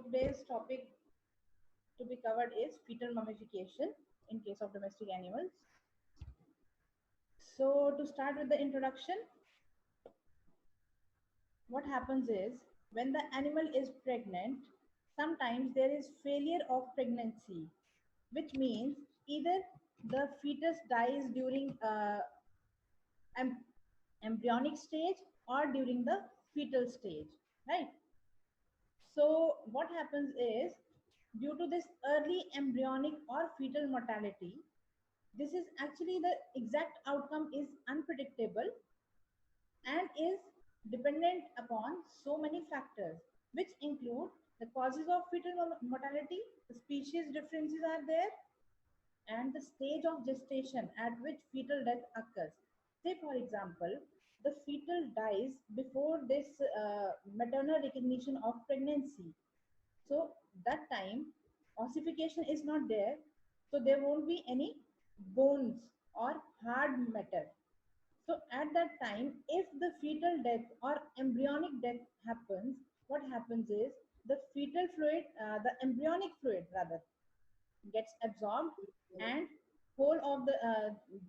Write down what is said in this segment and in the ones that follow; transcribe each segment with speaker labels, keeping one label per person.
Speaker 1: today's topic to be covered is fetal mummification in case of domestic animals. So to start with the introduction, what happens is when the animal is pregnant, sometimes there is failure of pregnancy, which means either the fetus dies during em- embryonic stage or during the fetal stage, right? So what happens is due to this early embryonic or fetal mortality, this is actually the exact outcome is unpredictable and is dependent upon so many factors, which include the causes of fetal mortality, the species differences are there, and the stage of gestation at which fetal death occurs. Say, for example, the fetal dies before this maternal recognition of pregnancy. So that time, ossification is not there, so there won't be any bones or hard matter. So at that time, if the fetal death or embryonic death happens, what happens is the fetal fluid, the embryonic fluid rather, gets absorbed and whole of the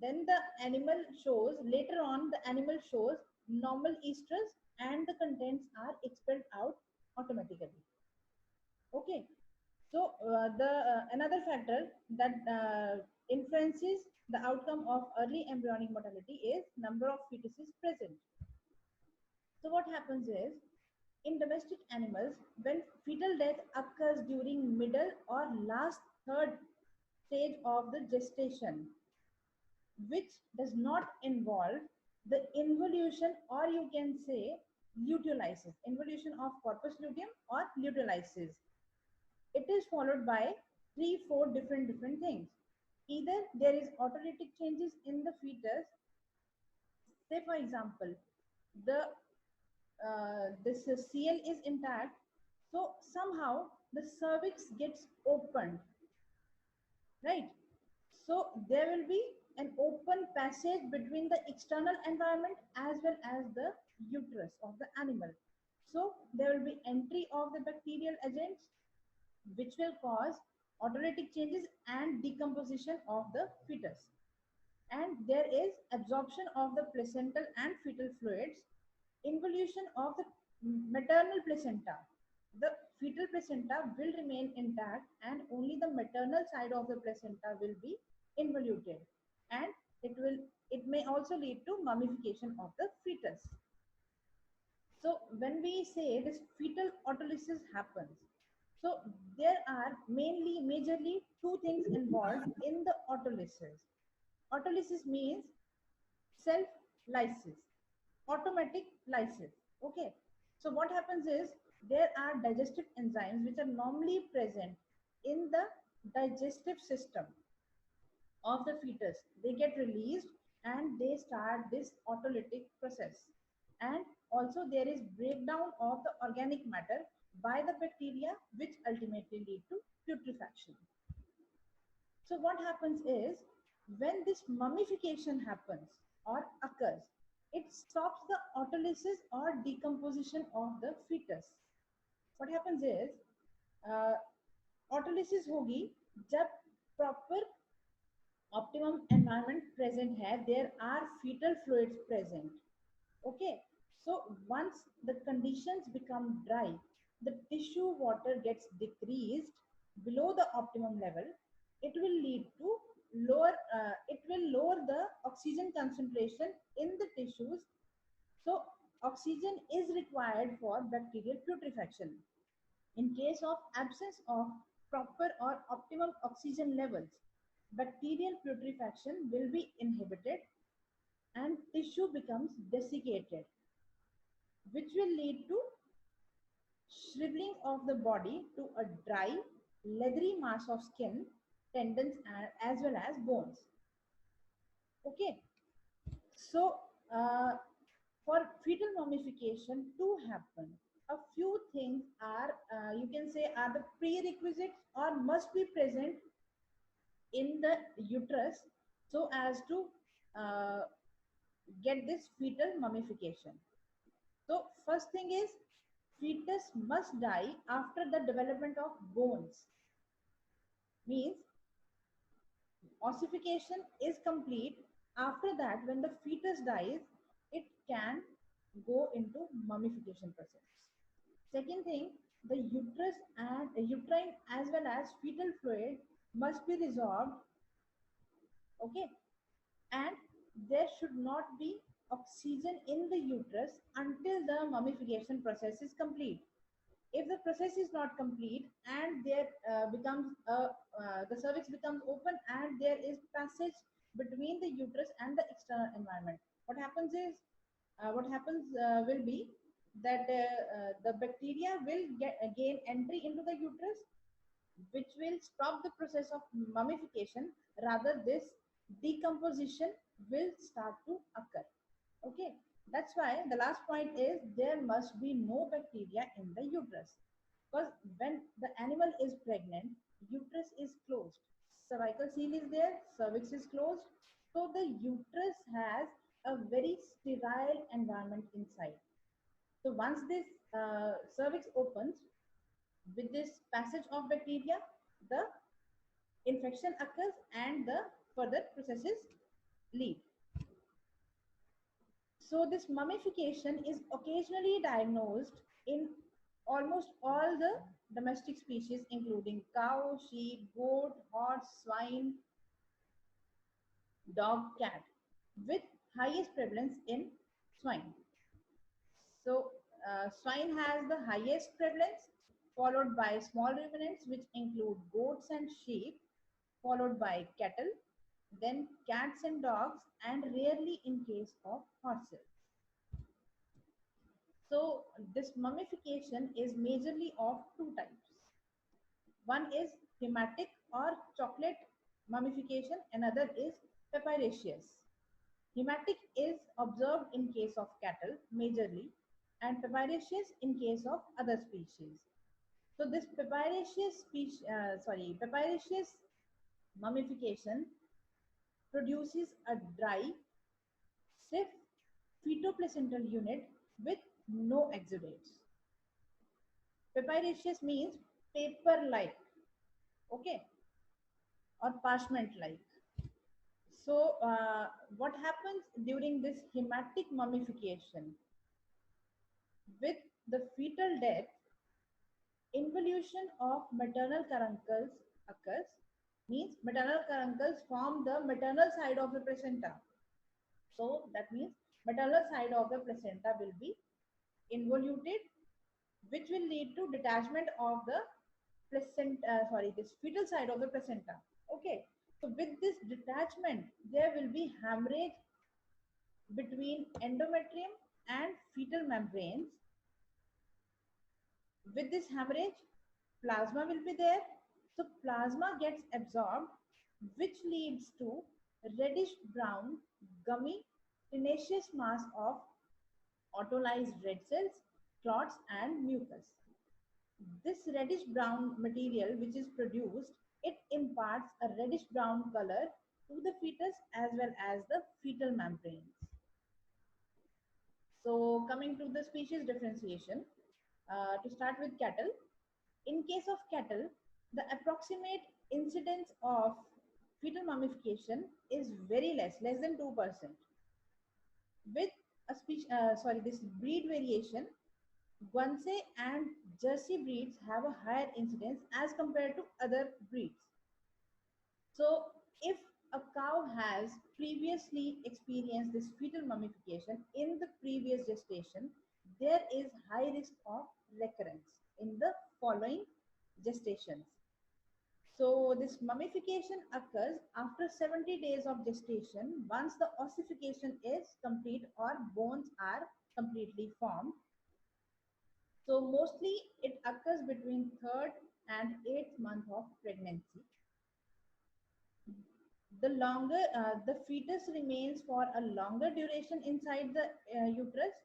Speaker 1: then the animal shows later on the animal shows normal estrus and the contents are expelled out automatically. Okay, so the another factor that influences the outcome of early embryonic mortality is number of fetuses present. So what happens is in domestic animals, when fetal death occurs during middle or last third stage of the gestation, which does not involve the involution or you can say luteolysis, involution of corpus luteum or luteolysis. It is followed by 3-4 different things. Either there is autolytic changes in the fetus. Say for example, the this CL is intact, so somehow the cervix gets opened, right? So there will be an open passage between the external environment as well as the uterus of the animal. So there will be entry of the bacterial agents which will cause autolytic changes and decomposition of the fetus. And there is absorption of the placental and fetal fluids, involution of the maternal placenta. The fetal placenta will remain intact and only the maternal side of the placenta will be involuted, and it may also lead to mummification of the fetus. So when we say this fetal autolysis happens, so there are majorly two things involved in the autolysis. Autolysis means self lysis, automatic lysis. Okay. So what happens is there are digestive enzymes which are normally present in the digestive system of the fetus. They get released and they start this autolytic process. And also there is breakdown of the organic matter by the bacteria which ultimately lead to putrefaction. So what happens is when this mummification happens or occurs, it stops the autolysis or decomposition of the fetus. What happens is uh, autolysis होगी जब proper optimum environment present है, there are fetal fluids present. Okay, so once the conditions become dry, the tissue water gets decreased below the optimum level. It will lead to it will lower the oxygen concentration in the tissues. So oxygen is required for bacterial putrefaction. In case of absence of proper or optimum oxygen levels, bacterial putrefaction will be inhibited and tissue becomes desiccated, which will lead to shriveling of the body to a dry, leathery mass of skin, tendons, as well as bones. Okay, so for fetal mummification to happen, a few things are, you can say, are the prerequisites or must be present in the uterus so as to uh, get this fetal mummification. So first thing is fetus must die after the development of bones. Means ossification is complete. After that, when the fetus dies, it can go into mummification process. Second thing, the uterus and uterine as well as fetal fluid must be resolved. Okay, and there should not be oxygen in the uterus until the mummification process is complete. If the process is not complete and there becomes the cervix becomes open and there is passage between the uterus and the external environment, what happens will be that the bacteria will gain entry into the uterus, which will stop the process of mummification. Rather, this decomposition will start to occur. Okay, that's why the last point is there must be no bacteria in the uterus, because when the animal is pregnant, uterus is closed, cervical seal is there, cervix is closed, so the uterus has a very sterile environment inside. So once this cervix opens, with this passage of bacteria, the infection occurs and the further processes lead. So this mummification is occasionally diagnosed in almost all the domestic species, including cow, sheep, goat, horse, swine, dog, cat, with highest prevalence in swine. So swine has the highest prevalence, followed by small ruminants, which include goats and sheep, followed by cattle, then cats and dogs, and rarely in case of horses. So this mummification is majorly of two types. One is hematic or chocolate mummification, another is papyraceous. Hematic is observed in case of cattle majorly, and papyraceous in case of other species. So this papyraceous mummification produces a dry, stiff fetoplacental unit with no exudates. Papyraceous means paper-like, okay, or parchment-like. So, what happens during this hematic mummification? With the fetal death, involution of maternal caruncles occurs. Means maternal caruncles form the maternal side of the placenta. So that means maternal side of the placenta will be involuted, which will lead to detachment of the this fetal side of the placenta. Okay, so with this detachment, there will be hemorrhage between endometrium and fetal membranes. With this hemorrhage, plasma will be there. So plasma gets absorbed, which leads to reddish brown, gummy, tenacious mass of autolyzed red cells, clots, and mucus. This reddish brown material which is produced, it imparts a reddish brown color to the fetus as well as the fetal membranes. So coming to the species differentiation, to start with cattle. In case of cattle, the approximate incidence of fetal mummification is very less than 2%. With this breed variation, Guernsey and Jersey breeds have a higher incidence as compared to other breeds. So, if a cow has previously experienced this fetal mummification in the previous gestation, there is high risk of recurrence in the following gestations. So, this mummification occurs after 70 days of gestation once the ossification is complete or bones are completely formed. So mostly it occurs between third and eighth month of pregnancy. The longer the fetus remains for a longer duration inside the uterus,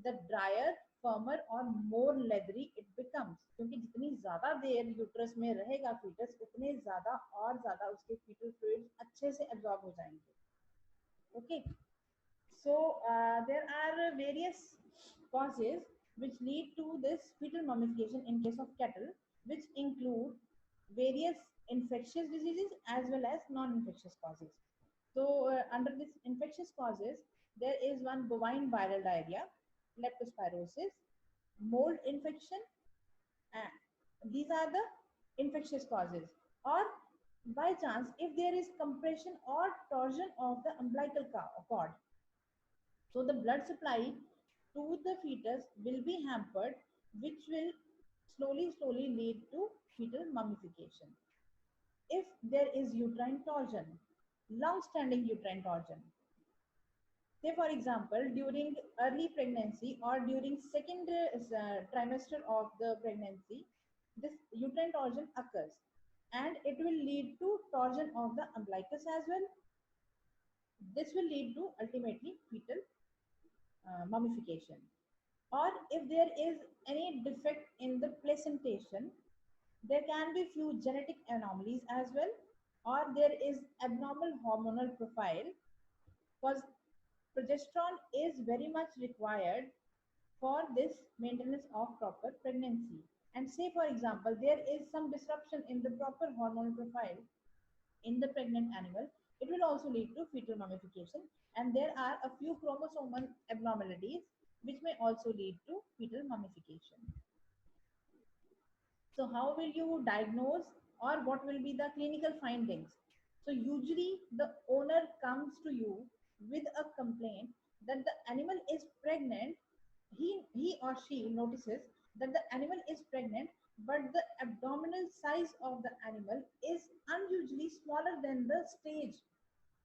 Speaker 1: the drier, firmer और more leathery it becomes. क्योंकि जितनी ज़्यादा देर uterus में रहेगा fetus, उतने ज़्यादा और ज़्यादा उसके fetal fluids अच्छे से absorb हो जाएंगे. Okay. So there are various causes which lead to this fetal mummification in case of cattle, which include various infectious diseases as well as non-infectious causes. So, under this infectious causes, there is one bovine viral diarrhea, leptospirosis, mold infection, and these are the infectious causes. Or by chance, if there is compression or torsion of the umbilical cord, so the blood supply to the fetus will be hampered, which will slowly lead to fetal mummification. If there is uterine torsion, long-standing uterine torsion, say for example during early pregnancy or during second trimester of the pregnancy, this uterine torsion occurs and it will lead to torsion of the umbilicus as well. This will lead to ultimately fetal mummification. Or if there is any defect in the placentation, there can be few genetic anomalies as well, or there is abnormal hormonal profile, because progesterone is very much required for this maintenance of proper pregnancy. And say for example there is some disruption in the proper hormonal profile in the pregnant animal, it will also lead to fetal mummification. And there are a few chromosomal abnormalities which may also lead to fetal mummification. So how will you diagnose, or what will be the clinical findings? So usually the owner comes to you with a complaint that the animal is pregnant. He or she notices that the animal is pregnant, but the abdominal size of the animal is unusually smaller than the stage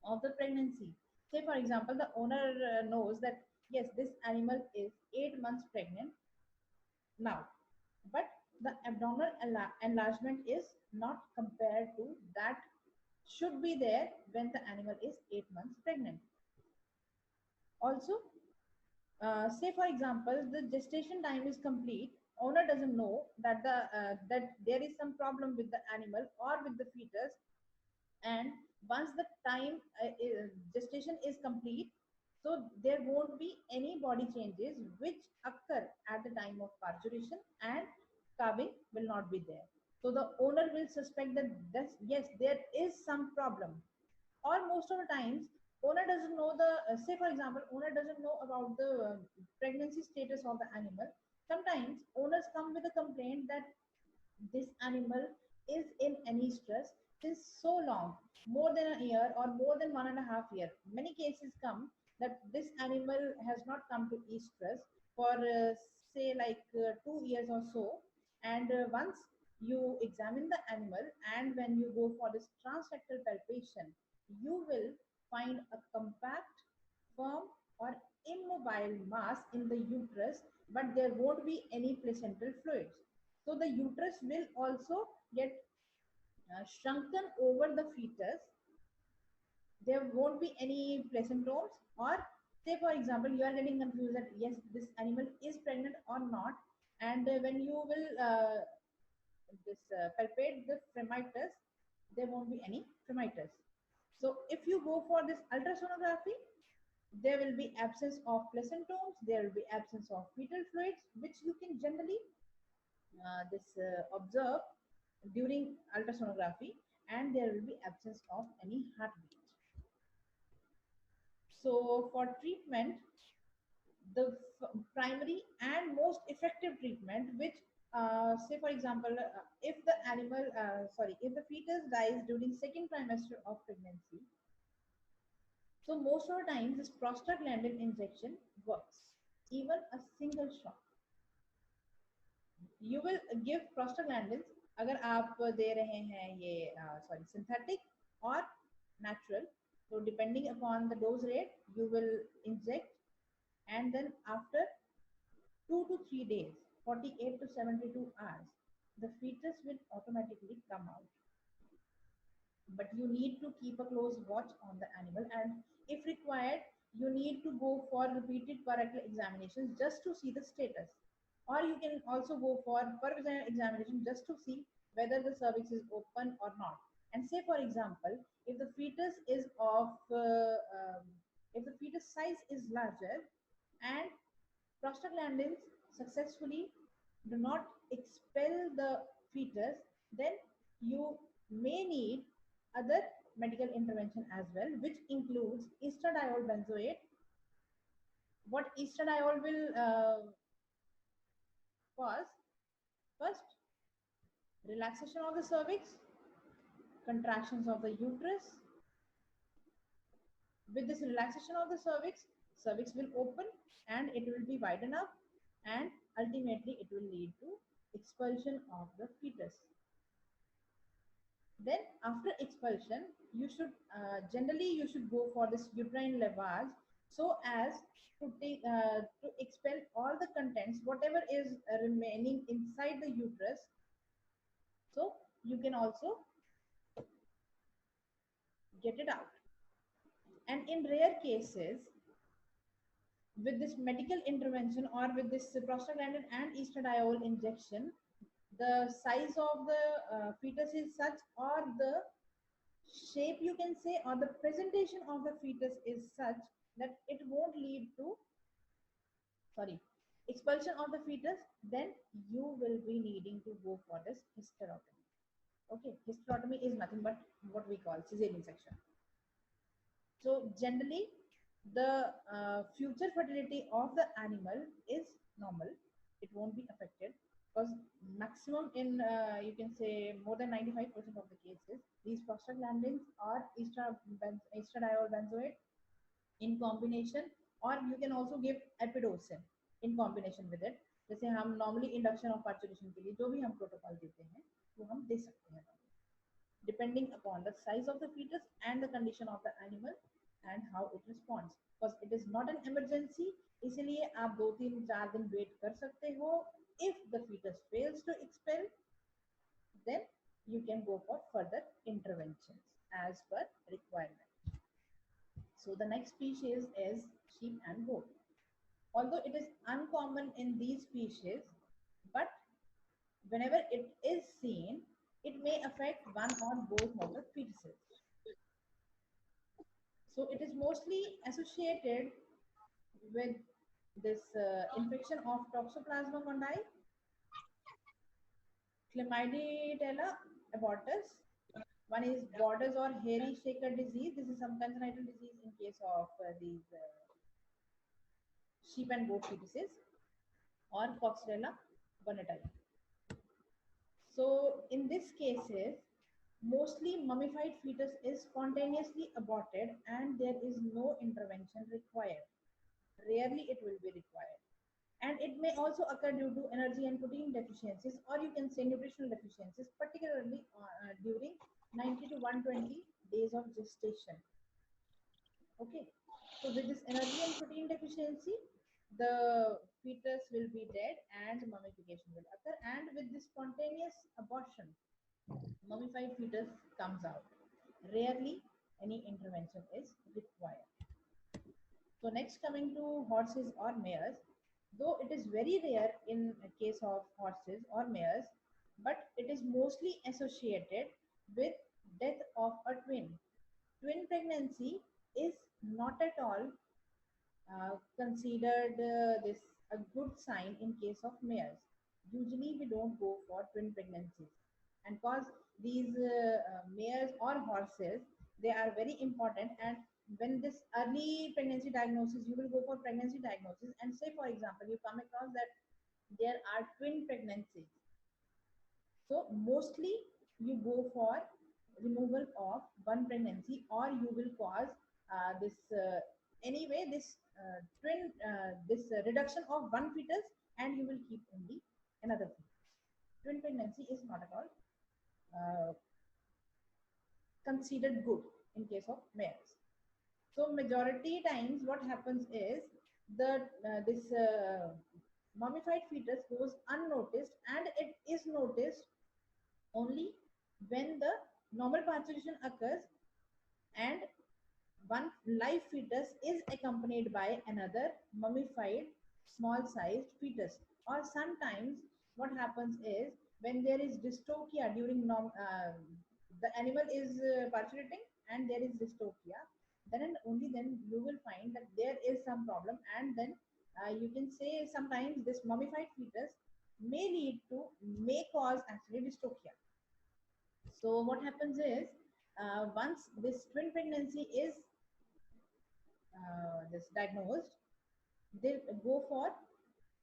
Speaker 1: of the pregnancy. Say for example, the owner knows that yes, this animal is 8 months pregnant now, but the abdominal enlargement is not compared to that should be there when the animal is 8 months pregnant. Also, say for example the gestation time is complete, owner doesn't know that that there is some problem with the animal or with the fetus, and once the time gestation is complete, so there won't be any body changes which occur at the time of parturition, and calving will not be there. So the owner will suspect that this, yes, there is some problem. Or most of the times owner doesn't know the say for example owner doesn't know about the pregnancy status of the animal. Sometimes owners come with a complaint that this animal is in any stress since so long, more than a year or more than 1.5 years. Many cases come that this animal has not come to estrus for say like 2 years or so. And once you examine the animal and when you go for this transrectal palpation, you will find a compact, firm, or immobile mass in the uterus, but there won't be any placental fluids. So the uterus will also get shrunken over the fetus. There won't be any placentomes. Or say for example you are getting confused that yes, this animal is pregnant or not, and when you will this palpate the fremitus, there won't be any fremitus. So if you go for this ultrasonography, there will be absence of placentomes, there will be absence of fetal fluids, which you can generally observe during ultrasonography, and there will be absence of any heartbeat. So for treatment, the primary and most effective treatment, which say for example if the animal sorry if the fetus dies during second trimester of pregnancy, so most of the time this prostaglandin injection works. Even a single shot, you will give prostaglandins, अगर आप दे रहे हैं ये sorry synthetic or natural, so depending upon the dose rate you will inject, and then after 2 to 3 days, 48 to 72 hours, the fetus will automatically come out. But you need to keep a close watch on the animal, and if required, you need to go for repeated parental examinations just to see the status. Or you can also go for per-vaginal examination just to see whether the cervix is open or not. And say, for example, if the fetus is if the fetus size is larger and prostaglandins successfully do not expel the fetus, then you may need other medical intervention as well, which includes estradiol benzoate. What estradiol will cause? First, relaxation of the cervix, contractions of the uterus. With this relaxation of the cervix, cervix will open and it will be wide enough, and ultimately it will lead to expulsion of the fetus. Then after expulsion, you should generally you should go for this uterine lavage, so as to expel all the contents, whatever is remaining inside the uterus. So you can also get it out. And in rare cases, with this medical intervention or with this prostaglandin and estradiol injection, the size of the fetus is such, or the shape you can say, or the presentation of the fetus is such that it won't lead to, sorry, expulsion of the fetus, then you will be needing to go for this hysterectomy. Okay, hysterectomy is nothing but what we call cesarean section. So generally the future fertility of the animal is normal. It won't be affected, because maximum in you can say more than 95% of the cases, these prostaglandins or estradiol benzoate in combination, or you can also give epidosin in combination with it. जैसे हम normally induction of parturition के लिए जो भी हम protocol देते हैं वो हम दे सकते हैं, depending upon the size of the fetus and the condition of the animal and how it responds, because it is not an emergency. इसलिए आप 2 3 4 दिन वेट कर सकते हो. If the fetus fails to expel, then you can go for further interventions as per requirement. So the next species is sheep and goat. Although it is uncommon in these species, but whenever it is seen, it may affect one or both of the fetuses. So it is mostly associated with this infection of Toxoplasma gondii, Chlamydia abortus. One is borders or hairy shaker disease. This is some congenital disease in case of these sheep and goat fetuses, or Coxella bonnetii. So in these cases, mostly mummified fetus is spontaneously aborted and there is no intervention required. Rarely it will be required. And it may also occur due to energy and protein deficiencies, or you can say nutritional deficiencies, particularly during 90 to 120 days of gestation. Okay, so with this energy and protein deficiency, the fetus will be dead and mummification will occur. And with this spontaneous abortion, mummified fetus comes out. Rarely any intervention is required. So next, coming to horses or mares, though it is very rare in case of horses or mares, but it is mostly associated with death of a twin. Twin pregnancy is not at all considered this a good sign in case of mares. Usually we don't go for twin pregnancies, and cause these mares or horses, they are very important. And when this early pregnancy diagnosis, you will go for pregnancy diagnosis, and say for example you come across that there are twin pregnancies, so mostly you go for removal of one pregnancy, or you will cause this anyway this twin this reduction of one fetus, and you will keep only another fetus. Twin pregnancy is not at all considered good in case of males. So majority times what happens is the this mummified fetus goes unnoticed, and it is noticed only when the normal parturition occurs and one live fetus is accompanied by another mummified small sized fetus. Or sometimes what happens is when there is dystocia during the animal is parturiting and there is dystocia, then and only then you will find that there is some problem, and then you can say sometimes this mummified fetus may cause actually dystocia. So what happens is, once this twin pregnancy is this diagnosed, they go for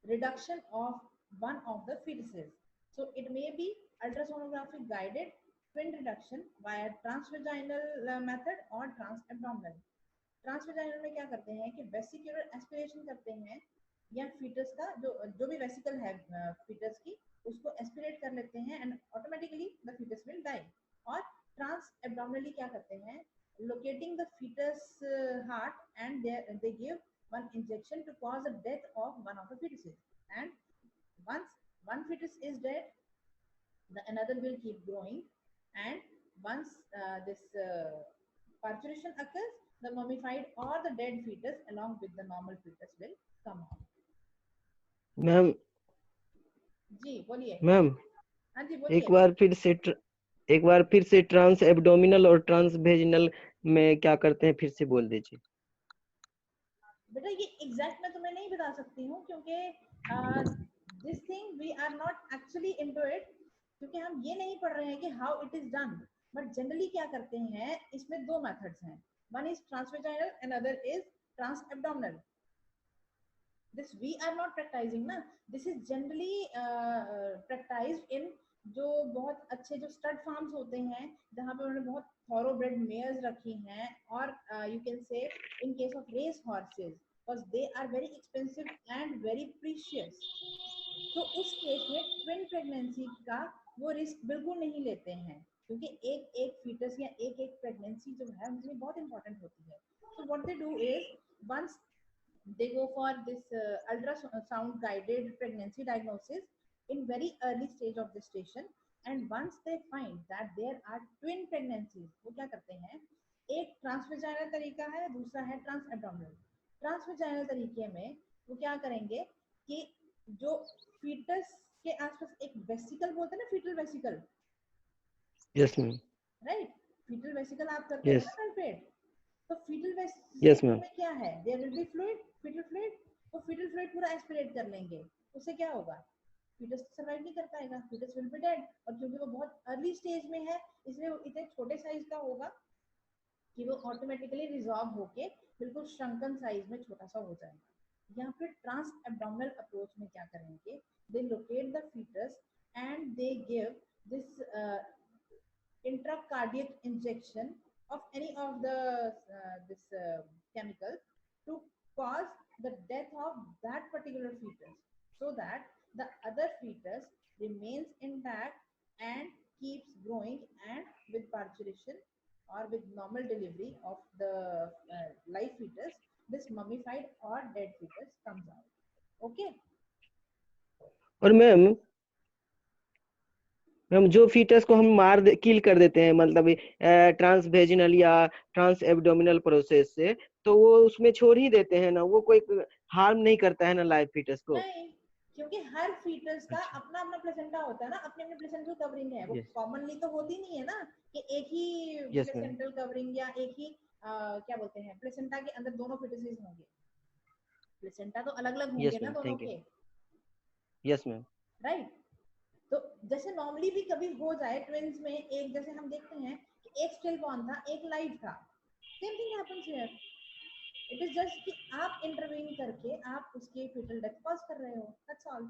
Speaker 1: reduction of one of the fetuses. So it may be ultrasonographic guided twin reduction via transvaginal method or transabdominal. Transvaginal में क्या करते हैं कि vesicular aspiration करते हैं, या foetus का जो जो भी वेसिकल है फीटस की, उसको एस्पिरेट कर लेते हैं and automatically the fetus will die. और ट्रांस एब्डोमिनली क्या करते हैं, locating the fetus heart and they give one injection to cause the death of one of the fetuses. And once one fetus is dead, the another will keep growing, and once this parturition occurs, the mummified or the dead fetus along with the normal fetus will come out.
Speaker 2: Ma'am
Speaker 1: ji बोलिए.
Speaker 2: Ma'am
Speaker 1: हाँ जी
Speaker 2: एक
Speaker 1: बोलिए.
Speaker 2: बार फिर से transabdominal और transvaginal में क्या करते हैं, फिर से बोल दीजिए.
Speaker 1: बेटा ये एग्जैक्ट मैं तुम्हें नहीं बता सकती हूँ, क्योंकि this thing we are not actually into it, क्योंकि हम ये नहीं पढ़ रहे हैं कि how it is done. But generally क्या करते हैं, इसमें दो मेथड्स हैं. One is transvaginal and other is transabdominal. This we are not practising ना, this is generally practised in जो बहुत अच्छे जो स्टड फार्म्स होते हैं, जहाँ पे उन्होंने बहुत थॉरोब्रेड मेयर्स रखी हैं, और you can say in case of race horses, because they are very expensive and very precious. तो उस केस में ट्विन प्रेगनेंसी का वो रिस्क बिल्कुल नहीं लेते हैं, क्योंकि एक एक फीटस या एक एक प्रेगनेंसी जो है उसमें बहुत इंपॉर्टेंट होती है. So what they do is, once they go for this ultrasound guided pregnancy diagnosis in very early stage of gestation, and once they find that there are twin pregnancies, वो क्या करते हैं, एक ट्रांसवेजाइनल तरीका है, दूसरा है ट्रांस एब्डोमिनल. ट्रांसवेजाइनल तरीके में वो क्या करेंगे कि जो फीटस के आसपास एक वेसिकल बोलते हैं ना, fetal vesicle,
Speaker 2: yes ma'am.
Speaker 1: Right, fetal vesicle आप करते हो
Speaker 2: यस.
Speaker 1: ना कल्पेट. तो फीटल
Speaker 2: यस
Speaker 1: वेसिकल
Speaker 2: मैम.
Speaker 1: में क्या है, there will be fluid, fetal fluid. वो फीटल फ्लूइड पूरा एस्पिरेट कर लेंगे, उससे क्या होगा, फीटस सर्वाइव नहीं कर पाएगा, फीटस विल बी डेड. और क्योंकि वो बहुत अर्ली स्टेज में है, इसलिए वो इतने छोटे साइज का होगा कि वो ऑटोमेटिकली रिजॉल्व होके बिल्कुल श्रंकन साइज में छोटा सा हो जाएगा. या फिर ट्रांस एब्डोमिनल अप्रोच में क्या करेंगे, they locate the fetus and they give this intracardiac injection of any of the this chemical to cause the death of that particular fetus, so that the other fetus remains intact and keeps growing, and with parturition or with normal delivery of the live fetus, this mummified or dead fetus comes out. Okay.
Speaker 2: और ma'am जो foetus को हम किल कर देते हैं, मतलब trans vaginal या trans abdominal process से, तो वो उसमें छोड़ ही देते हैं ना, वो कोई हार्म नहीं करता है ना लाइव फीटस को.
Speaker 1: नहीं, क्योंकि हर फीटस का
Speaker 2: अच्छा.
Speaker 1: अपना अपना प्लेसेंटा होता है ना, अपने अपने प्लेसेंटल कवरिंग है, वो
Speaker 2: यस.
Speaker 1: कॉमनली तो होती नहीं है ना कि एक ही
Speaker 2: यस मैम.
Speaker 1: प्लेसेंटल कवरिंग या एक ही क्या बोलते हैं, प्लेसेंटा के अंदर दोनों फीटसेस होंगे. प्लेसेंटा तो अलग अलग
Speaker 2: यस
Speaker 1: होंगे ना
Speaker 2: मैम.
Speaker 1: दोनों
Speaker 2: थैंक यू.
Speaker 1: के,
Speaker 2: यस मैम.
Speaker 1: राइट. तो जैसे नॉर्मली भी कभी हो जाए ट्विंस में, एक जैसे हम देखते हैं कि एक स्टिल बॉर्न था, एक लाइव था, same thing happens here. It is just कि आप इंटरवीन करके आप उसकी फीटल डेथ कॉज कर रहे हो, that's all.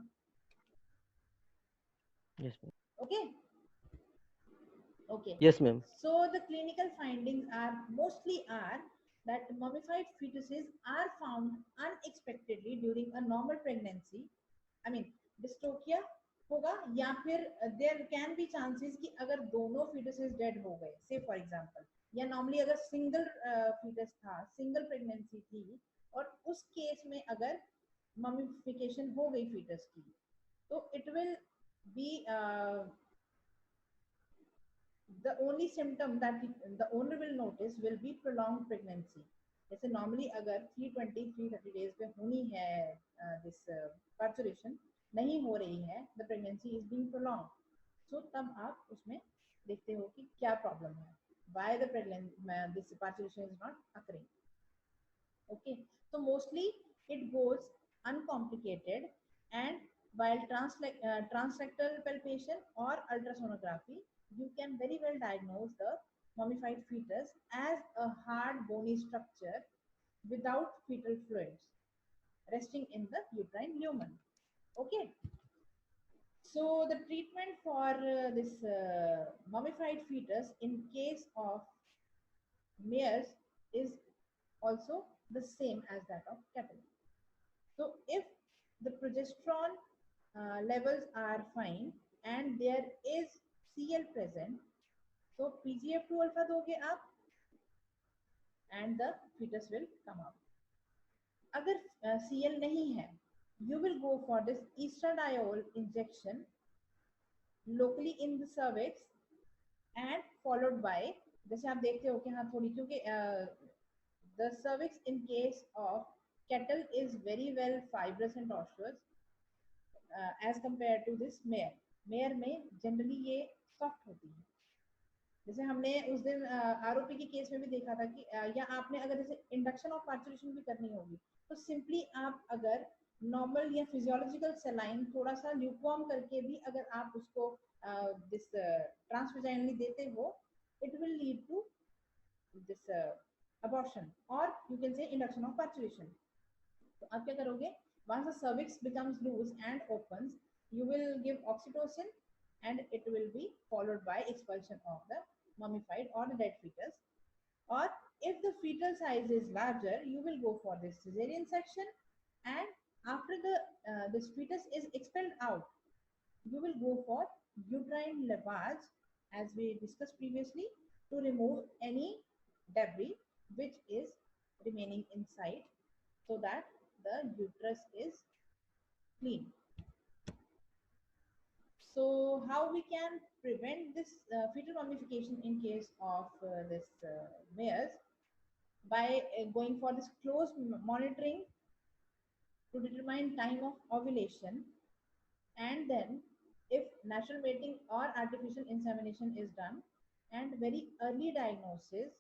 Speaker 2: Yes ma'am.
Speaker 1: Okay. Okay.
Speaker 2: Yes ma'am.
Speaker 1: So the clinical findings are mostly are that mummified fetuses are found unexpectedly during a normal pregnancy. I mean, dystocia होगा, या फिर there can be chances कि अगर दोनों fetuses dead हो गए, say for example, या normally अगर single fetus था, single pregnancy थी, और उस केस में अगर mummification हो गई fetus की, तो it will be the only symptom that the owner will notice will be prolonged pregnancy. जैसे नॉर्मली अगर 320-330 डेज पे होनी है दिस पार्चुरेशन, नहीं हो रही है, the pregnancy is being prolong, so तब आप उसमें देखते हो कि क्या प्रॉब्लम है, why the pregnancy this parturition is not occurring. Okay. so mostly it goes uncomplicated, and while transrectal palpation or ultrasonography, you can very well diagnose the mummified fetus as a hard bony structure without fetal fluids resting in the uterine lumen. Okay, so the treatment for this mummified fetus in case of mares is also the same as that of cattle. So if the progesterone levels are fine and there is CL present, so PGF2 alpha दोगे आप and the fetus will come out. अगर CL नहीं है, you will go for this estradiol injection locally in the cervix and followed by, जैसे आप देखते हो कि हाँ थोड़ी, क्योंकि the cervix in case of cattle is very well fibrous and osseous as compared to this mare. Mare में generally ये soft होती है. जैसे हमने उस दिन आरओपी के केस में भी देखा था कि या आपने अगर जैसे इंडक्शन ऑफ पार्चुलेशन भी करनी होगी तो सिंपली आप अगर नॉर्मल या फिजियोलॉजिकल सेलाइन थोड़ा सा ल्यूकवार्म करके भी अगर आप उसको दिस ट्रांसवेजाइनली देते हो, it will lead to this abortion or you can say induction of parturition. तो आप क्या करोगे, once the cervix becomes loose and opens, you will give oxytocin and it will be followed by expulsion of the mummified or the dead fetus. Or if the fetal size is larger, you will go for this cesarean section, and after the this fetus is expelled out, you will go for uterine lavage as we discussed previously to remove any debris which is remaining inside so that the uterus is clean. So how we can prevent this fetal mummification in case of this mares? By going for this close monitoring to determine time of ovulation, and then if natural mating or artificial insemination is done, and very early diagnosis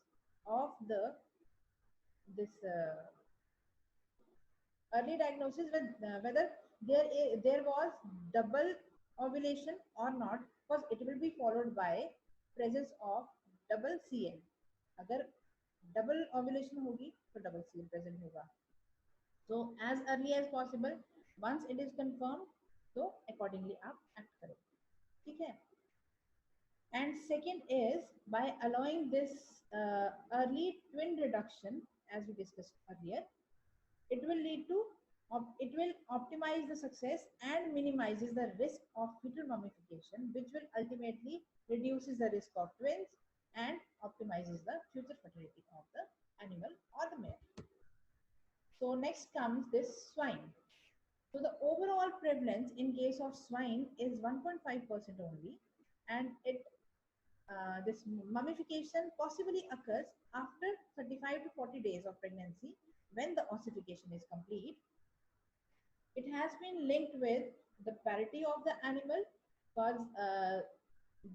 Speaker 1: of the this early diagnosis with whether there was double ovulation or not, because it will be followed by presence of double CL. अगर double ovulation होगी तो double CL present होगा. So as early as possible, once it is confirmed, तो accordingly आप act करो. ठीक है. And second is by allowing this early twin reduction, as we discussed earlier, it will lead to it will optimize the success and minimizes the risk of fetal mummification, which will ultimately reduces the risk of twins and optimizes the future fertility of the animal or the mare. So next comes this swine. So the overall prevalence in case of swine is 1.5% only, and this mummification possibly occurs after 35 to 40 days of pregnancy when the ossification is complete. It has been linked with the parity of the animal, because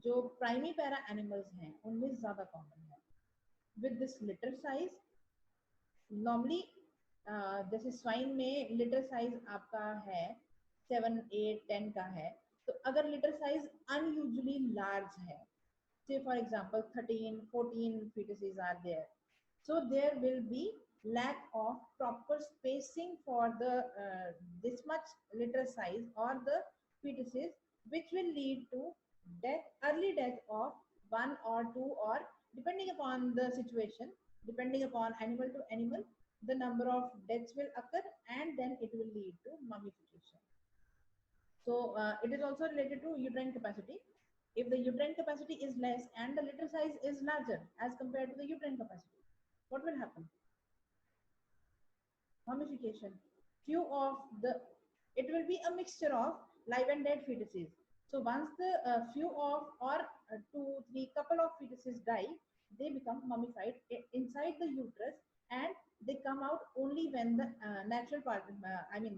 Speaker 1: जो primi para animals हैं उनमें ज्यादा common है. With this litre size, normally जैसे swine में litre size आपका है 7, 8, 10 का है, तो अगर लिटर साइज अनयूजुअली लार्ज है, say for example 13, 14 fetuses are there, so there will be lack of proper spacing for the this much litter size or the fetuses, which will lead to early death of one or two, or depending upon the situation, depending upon animal to animal, the number of deaths will occur and then it will lead to mummification. So it is also related to uterine capacity. If the uterine capacity is less and the litter size is larger as compared to the uterine capacity, what will happen? Mummification. It will be a mixture of live and dead fetuses. So once the few of or 2, 3 couple of fetuses die, they become mummified inside the uterus, and they come out only when the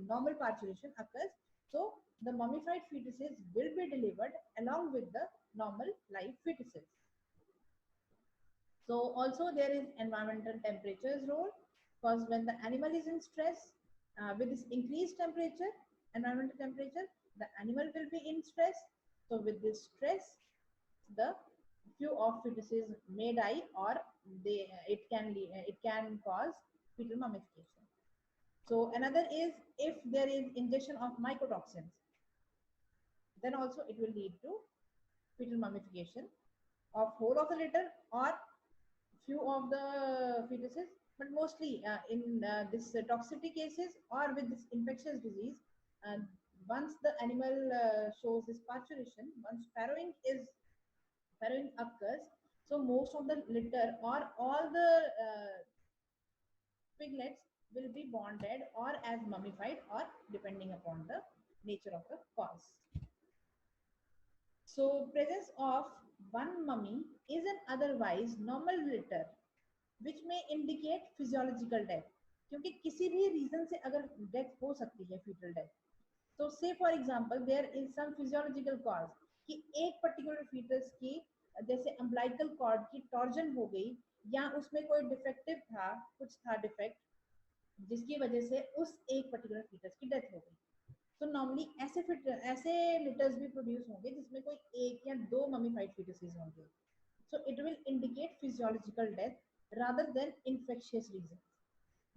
Speaker 1: normal parturition occurs. So the mummified fetuses will be delivered along with the normal live fetuses. So also there is environmental temperature's role, because when the animal is in stress, with this increased temperature, environmental temperature, the animal will be in stress. So with this stress, the few of fetuses may die, or it can cause fetal mummification. So another is if there is ingestion of mycotoxins, then also it will lead to fetal mummification of whole of the litter or few of the fetuses, but mostly in this toxicity cases or with this infectious disease, uh, once the animal shows this parturition, once farrowing occurs, so most of the litter or all the piglets will be bonded or as mummified or depending upon the nature of the cause. So presence of one mummy is an otherwise normal litter which may indicate physiological death, क्योंकि किसी भी reason से अगर death हो सकती है fetal death, तो से for example there is some physiological cause कि एक पर्टिकुलर फीटस की जैसे अम्बिलिकल कॉर्ड की टॉर्जन हो गई या उसमें कोई डिफेक्टिव था, कुछ था डिफेक्ट जिसकी वजह से उस एक पर्टिकुलर फीटस की डेथ हो गई। तो नॉर्मली ऐसे लिटर्स भी प्रोड्यूस होंगे जिसमें कोई एक या दो ममीफाइड फीटसेस होंगे। So it will indicate physiological death rather than infectious reasons.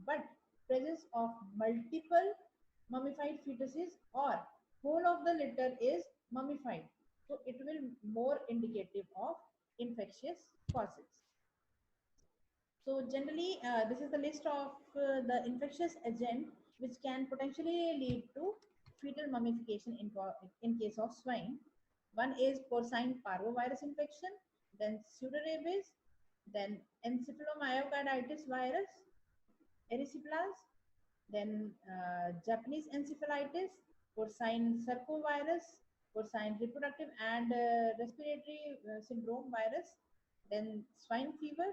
Speaker 1: But presence of multiple mummified fetuses or whole of the litter is mummified, so it will more indicative of infectious causes. So generally, this is the list of the infectious agent which can potentially lead to fetal mummification in case of swine. One is porcine parvovirus infection, then pseudorabies, then encephalomyocarditis virus, erysipelas, then Japanese encephalitis, porcine sarcovirus, porcine reproductive and respiratory syndrome virus, then swine fever,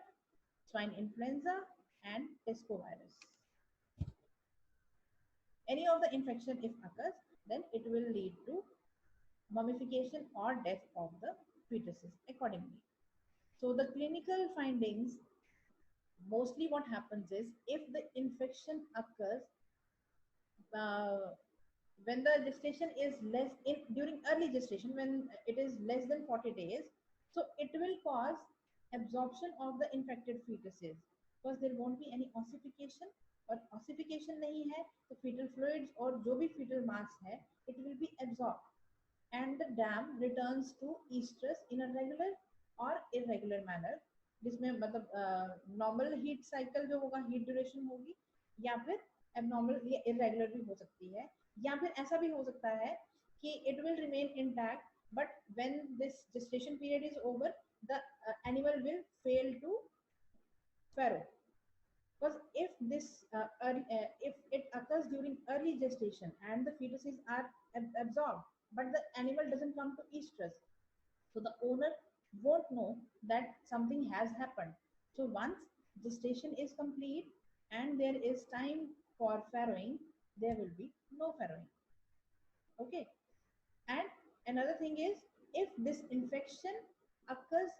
Speaker 1: swine influenza, and pescovirus. Any of the infection if occurs, then it will lead to mummification or death of the fetuses accordingly. So the clinical findings, mostly what happens is if the infection occurs uh, when the gestation is less in during early gestation, when it is less than 40 days, so it will cause absorption of the infected fetuses because there won't be any ossification, और ossification नहीं है तो fetal fluids और जो भी fetal mass है it will be absorbed and the dam returns to estrus in a regular or irregular manner, जिसमें मतलब नॉर्मल हीट साइकिल जो होगा हीट ड्यूरेशन होगी या फिर एबनॉर्मल या इरेगुलर भी हो सकती है, या फिर ऐसा भी हो सकता है कि it will remain intact but when this gestation period is over the animal will fail to farrow, because if it occurs during early gestation and the fetuses are absorbed but the animal doesn't come to estrus, so the owner won't know that something has happened. So once gestation is complete and there is time for farrowing, there will be no farrowing. Okay. And another thing is if this infection occurs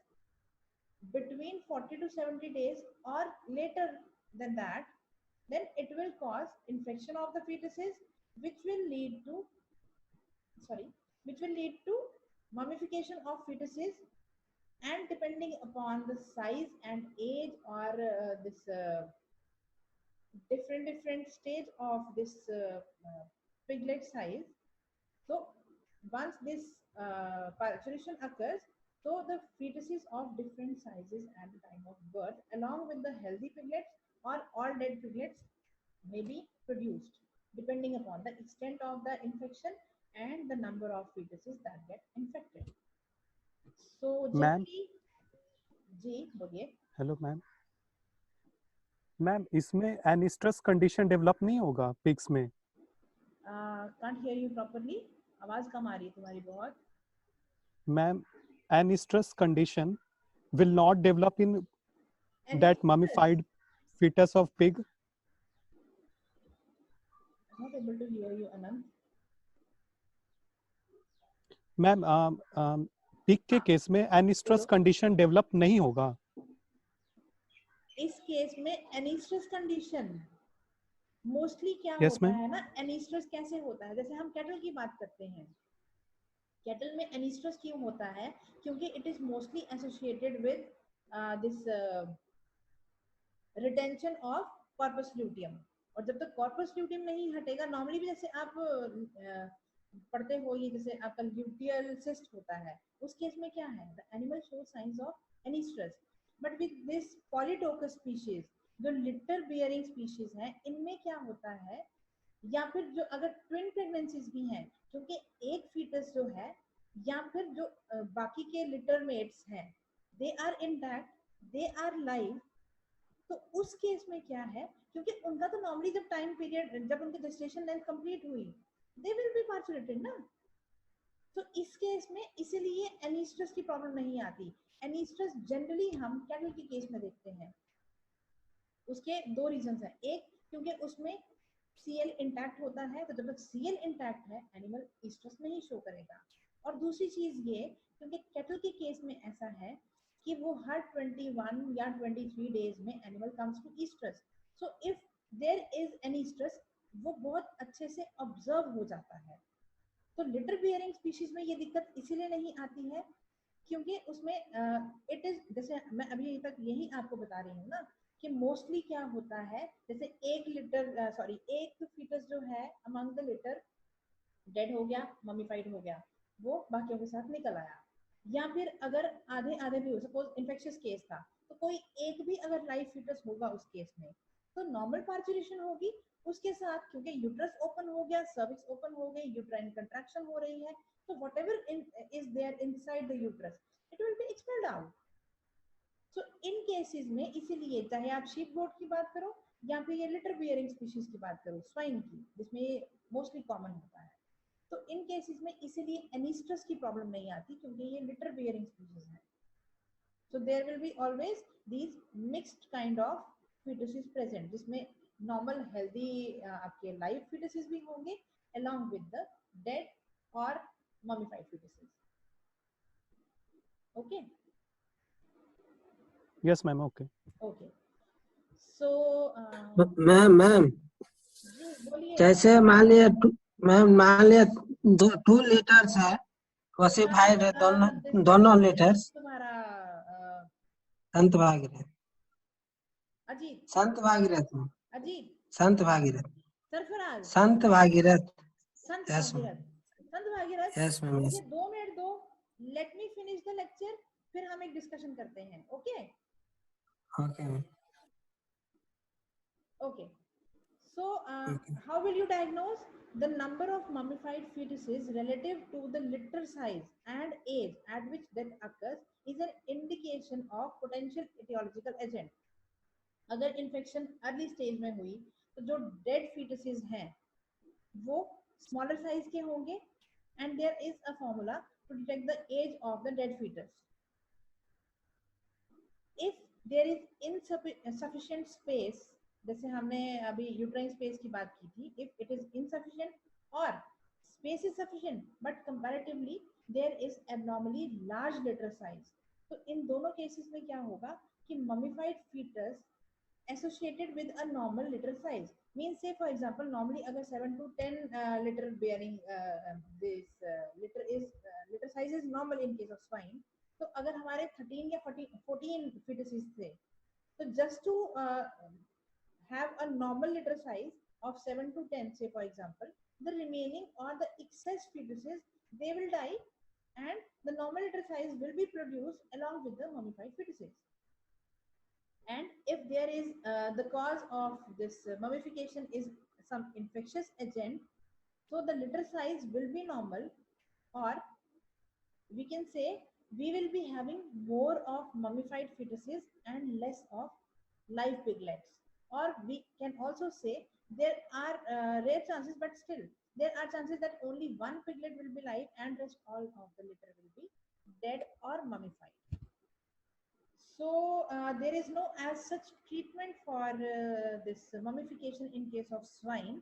Speaker 1: between 40 to 70 days or later than that, then it will cause infection of the fetuses which will lead to mummification of fetuses, and depending upon the size and age or this different stage of this piglet size. So once this parturition occurs, so the fetuses of different sizes at the time of birth along with the healthy piglets or all dead piglets may be produced depending upon the extent of the infection and the number of fetuses that get infected. So
Speaker 3: ma'am
Speaker 1: generally, जी बोलिए।
Speaker 3: Hello ma'am. Ma'am इसमें एनिस्ट्रस condition develop नहीं होगा pigs में?
Speaker 1: Can't hear you properly, आवाज कम आ रही है तुम्हारी बहुत।
Speaker 3: Ma'am anestrus condition will not develop in that mummified fetus of pig?
Speaker 1: I'm not able to hear you, Anand.
Speaker 3: Ma'am pig के केस में एनिस्ट्रस कंडीशन डेवलप नहीं होगा?
Speaker 1: इस केस में एनिस्ट्रस कंडीशन मोस्टली क्या
Speaker 3: यस
Speaker 1: होता
Speaker 3: मैम।
Speaker 1: है ना, एनीस्ट्रस कैसे होता है, जैसे हम कैटल की बात करते हैं, कैटल में एनीस्ट्रस क्यों होता है, क्योंकि it is mostly associated with this retention of corpus luteum. और जब तक कॉर्पस ल्यूटियम नहीं हटेगा, नॉर्मली भी जैसे आप पढ़ते हो, ये जैसे आपका ल्यूटियल सिस्ट होता है, उस केस में क्या है, the animal show signs of anestrus. But with this polytocous species, जो लिटर बियरिंग स्पीशीज है, इनमें क्या होता है, या फिर जो अगर ट्विन प्रेगनेंसीज भी हैं, क्योंकि एक फीटस जो है, या फिर जो बाकी के लिटर मेट्स हैं, they are intact, they are live, तो उस केस में क्या है, क्योंकि उनका तो नॉर्मली जब टाइम पीरियड, जब उनकी जेस्टेशन लेंथ कंप्लीट हुई, दे विल बी पार्चुरेटेड ना। तो इस केस में इसीलिए एनीस्ट्रस की प्रॉब्लम नहीं आती। एनीस्ट्रस जनरली हम कैटल के केस में देखते हैं। उसके दो रीजंस हैं, एक क्योंकि उसमें सीएल इंटैक्ट होता है, तो जब तक सीएल इंटैक्ट है, एनिमल ईस्ट्रस नहीं शो करेगा। और दूसरी चीज ये, क्योंकि कैटल के केस में ऐसा है कि वो हर 21 या 23 डेज में animal comes to oestrus, so if there is an oestrus, वो बहुत अच्छे से ऑब्जर्व हो जाता है। तो लिटर बियरिंग स्पीशीज में ये दिक्कत इसीलिए नहीं आती है, क्योंकि उसमें इट इज, जैसे मैं अभी तक यही आपको बता रही हूँ ना, कि मोस्टली क्या होता है, जैसे एक फीटस जो है अमंग द लिटर डेड हो गया, मम्मीफाइड हो गया, वो बाकियों के साथ निकल आया। या फिर अगर आधे आधे भी हो, सपोज इन्फेक्शियस केस था, तो कोई एक भी अगर लाइव फीटस होगा उस केस में, तो नॉर्मल पार्चुरेशन होगी उसके साथ, क्योंकि यूट्रस ओपन हो गया, सर्विक्स ओपन हो गई, यूट्राइन कंट्रैक्शन हो रही है, तो whatever is there inside the uterus, it will be expelled out. So in cases में, इसीलिए चाहे आप शीप गोट की बात करो, या फिर ये लिटर बियरिंग स्पीशीज की बात करो, स्वाइन की, जिसमें ये मोस्टली कॉमन होता है, तो इन केसेस में इसीलिए एनीस्ट्रस की प्रॉब्लम नहीं आती, क्योंकि ये लिटर बियरिंग स्पीशीज है। So there will be always these mixed kind of fetuses present, जिसमें नॉर्मल हेल्दी आपके लाइव फीटसेस भी होंगे along with the dead or mummified fetuses. Okay.
Speaker 3: Yes ma'am. Okay.
Speaker 1: Okay. So
Speaker 4: ma'am ma'am
Speaker 1: ji बोलिए।
Speaker 4: जैसे मान लिया ma'am मान लिया टू लीटर्स है, वसीफाइड है, दोनों लीटर्स।
Speaker 1: तुम्हारा
Speaker 4: संत भागीरथ,
Speaker 1: अजीत,
Speaker 4: संत भागीरथ में,
Speaker 1: अजीत,
Speaker 4: संत भागीरथ,
Speaker 1: सरफराज,
Speaker 4: संत भागीरथ।
Speaker 1: संत
Speaker 4: यस मैम,
Speaker 1: भागीरथ, संत भागीरथ,
Speaker 4: यस मैम,
Speaker 1: मुझे
Speaker 4: यस।
Speaker 1: 2 मिनट दो, let me finish the lecture, फिर हम एक डिस्कशन करते हैं। Okay
Speaker 4: okay ma'am,
Speaker 1: okay. So,
Speaker 4: okay.
Speaker 1: how will you diagnose the number of mummified fetuses relative to the litter size and age at which death occurs is an indication of potential etiological agent. अगर infection early stage में हुई, तो जो dead फीटसेस हैं वो smaller size के होंगे, and there is a formula to detect the age of the dead fetus. If there is insufficient space, जैसे हमने अभी यूट्राइन स्पेस की बात की थी, if it is insufficient or space is sufficient but comparatively there is abnormally large litter size, तो इन दोनों cases में क्या होगा कि mummified fetus associated with a normal litter size, means say for example normally agar 7 to 10 litter bearing this litter is litter size is normal in case of swine, तो अगर हमारे 13 या 14 fetuses थे, तो just to have a normal litter size of 7 to 10 say for example, the remaining or the excess fetuses, they will die, and the normal litter size will be produced along with the mummified fetuses. And if there is the cause of this mummification is some infectious agent, so the litter size will be normal, or we can say we will be having more of mummified fetuses and less of live piglets, or we can also say there are rare chances, but still there are chances that only one piglet will be live and rest all of the litter will be dead or mummified. So there is no as such treatment for this mummification in case of swine,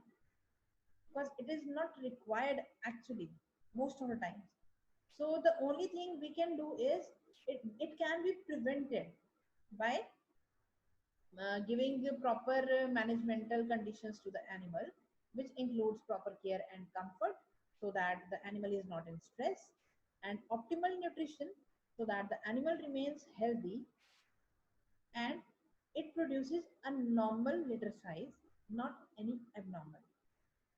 Speaker 1: because it is not required actually most of the times. So the only thing we can do is it can be prevented by giving the proper managemental conditions to the animal, which includes proper care and comfort so that the animal is not in stress, and optimal nutrition so that the animal remains healthy, and it produces a normal litter size, not any abnormal.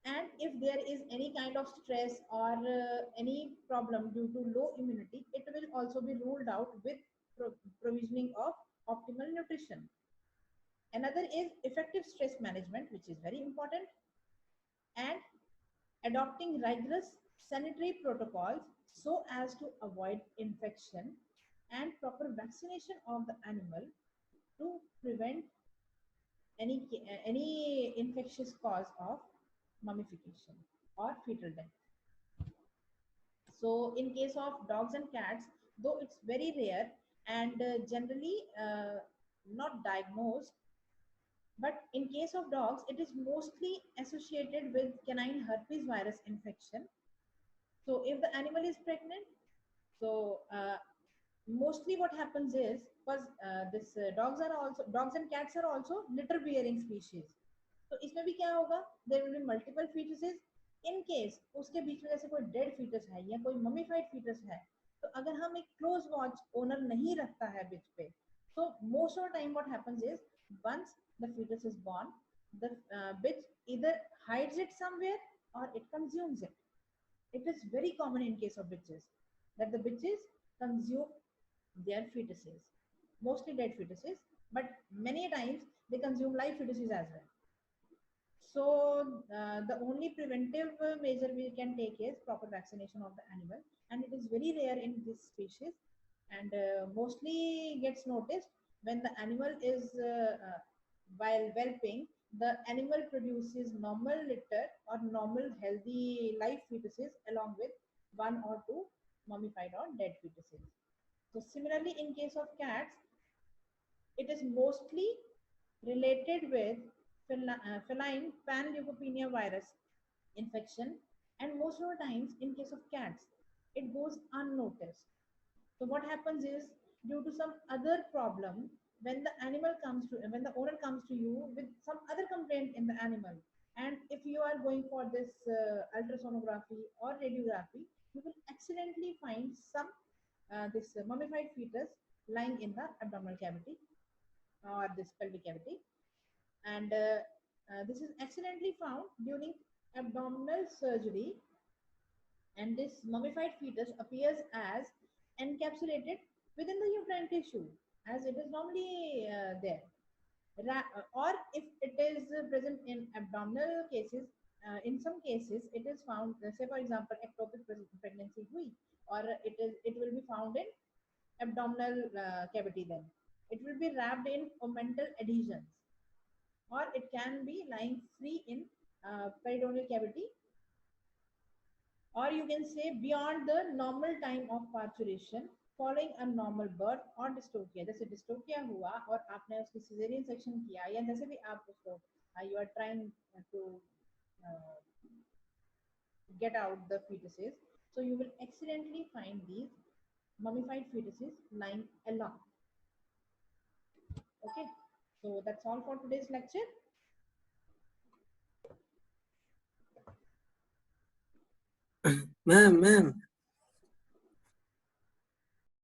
Speaker 1: And if there is any kind of stress or any problem due to low immunity, it will also be ruled out with provisioning of optimal nutrition. Another is effective stress management, which is very important, and adopting rigorous sanitary protocols so as to avoid infection, and proper vaccination of the animal to prevent any infectious cause of mummification or fetal death. So in case of dogs and cats, though it's very rare and generally not diagnosed, but in case of dogs, it is mostly associated with canine herpes virus infection. So if the animal is pregnant, so mostly what happens is, because this dogs and cats are also litter bearing species. तो इसमें भी क्या होगा, there will be multiple fetuses. In case उसके बीच में जैसे कोई डेड फीटस है या कोई ममीफाइड फीटस है, तो अगर हम एक क्लोज वॉच ओनर नहीं रखता है बिच पे, तो most of the time what happens is once the fetus is born, the bitch either hides it somewhere or it consumes it. It is very common in case of bitches that the bitches consume their fetuses, mostly dead fetuses, but many times they consume live fetuses as well. So the only preventive measure we can take is proper vaccination of the animal, and it is very rare in this species, and mostly gets noticed when the animal is while whelping, the animal produces normal litter or normal healthy live fetuses along with one or two mummified or dead fetuses. So similarly, in case of cats, it is mostly related with feline panleukopenia virus infection, and most of the times in case of cats, it goes unnoticed. So what happens is, due to some other problem, when the owner comes to you with some other complaint in the animal, and if you are going for this ultrasonography or radiography, you will accidentally find some this mummified fetus lying in the abdominal cavity or this pelvic cavity, and this is accidentally found during abdominal surgery, and this mummified fetus appears as encapsulated within the uterine tissue as it is normally there. Or if it is present in abdominal cases, in some cases it is found, say for example ectopic pregnancy hui, or it will be found in abdominal cavity, then it will be wrapped in omental adhesions, or it can be lying free in peritoneal cavity, or you can say beyond the normal time of parturition following a normal birth or dystocia. जैसे dystocia हुआ और आपने उसकी cesarean section किया, या जैसे भी आप उसको you are trying to get out the fetuses, so you will accidentally find these mummified fetuses lying along. Okay, so that's all for today's lecture.
Speaker 4: Ma'am,